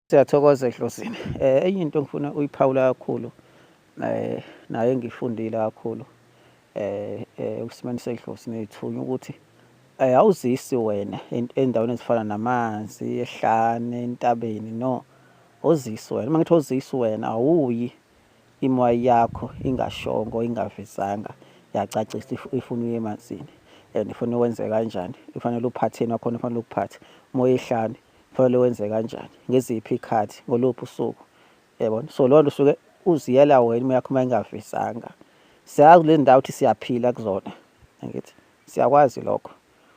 Siyathokoza Dlozini. Enye into ngifuna uyiphawula kakhulu nayo engiyifundile kakhulu esimeni sedlozi nethunya ukuthi awuzisi wena ey'ndaweni ezifana namanzi, ehlane, entabeni, no. Awuzisi wena. Uma ngithi awuzisi wena, awuyi imoya yakho ingashongo, ingavezanga yacacisa ifuna uye emanzini and ifuna wenze kanjani, kufanele uphatheni wakhona, kufanele ukuphathe. Uma uya ehlane kufanele wenze kanjani, ngeziphi iy'khathi, ngoluphi usuku, yabona. So leyo nto usuke uziyela wena imoya yakho uma ingavezanga. Siyazi lezi ndawo ukuthi siyaphila kuzona, angithi siyakwazi lokho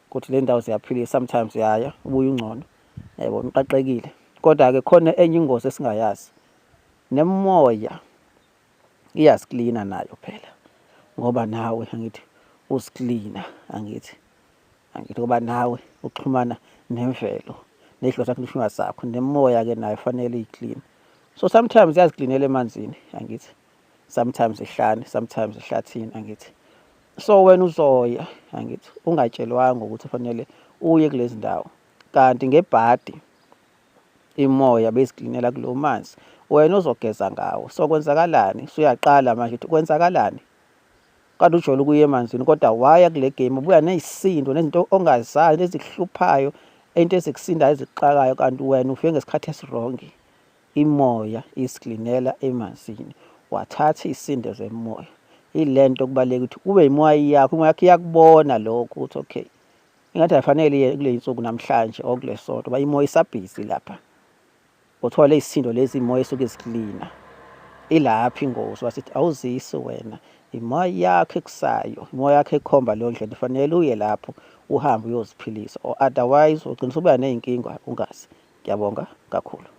ukuthi le ndawo ziyaphilisa, sometimes uyaya ubuye ungcono, yabona, uqaqekile. Kodwa-ke khona enye ingozi esingayazi, nemoya iyasiklina nayo phela, ngoba nawe angithi uziklina, angithi ngoba nawe uxhumana nemvelo, ney'hlobo zakho neshunga zakho, nemoya-ke nayo fanele iy'kline. So sometimes iyaziklinela emanzini, angithi, sometimes ehlane, sometimes ehlathini, angithi. So wena uzoya, angithi, ungatshelwanga ukuthi kufanele uye kulezi ndawo, kanti ngebhadi imoya beziklinela kulowo manzi, wena uzogeza ngawo. So kwenzakalani? Usuyaqala manje ukuthi kwenzakalani? Kade ujwayele ukuya emanzini kodwa waya kule game ubuya ney'sindo nezinto ongazazi ezikuhluphayo, into ezikusindayo ezikuxakayo, kanti wena ufike ngesikhathi esirongi. Imoya isiklinela emanzini, wathatha iy'sindo zemoya. Ile nto kubalulekile ukuthi kube imoya yakho, imoya yakho iyakubona lokho ukuthi okay, ingathi akufanele iye kule y'nsuku namhlanje or kule sonto ngoba imoya isabhizi lapha. Uthola lezi sindo lezi imoya esuke ziklina. Ilapho ingozi wasithi awuzisi wena, imoya yakho ekusayo, imoya yakho ekhomba leyo ndlela, kufanele uye lapho uhambe uyoziphilisa, or otherwise ugcina usuba ney'nkinga ungazi. Ngiyabonga kakhulu.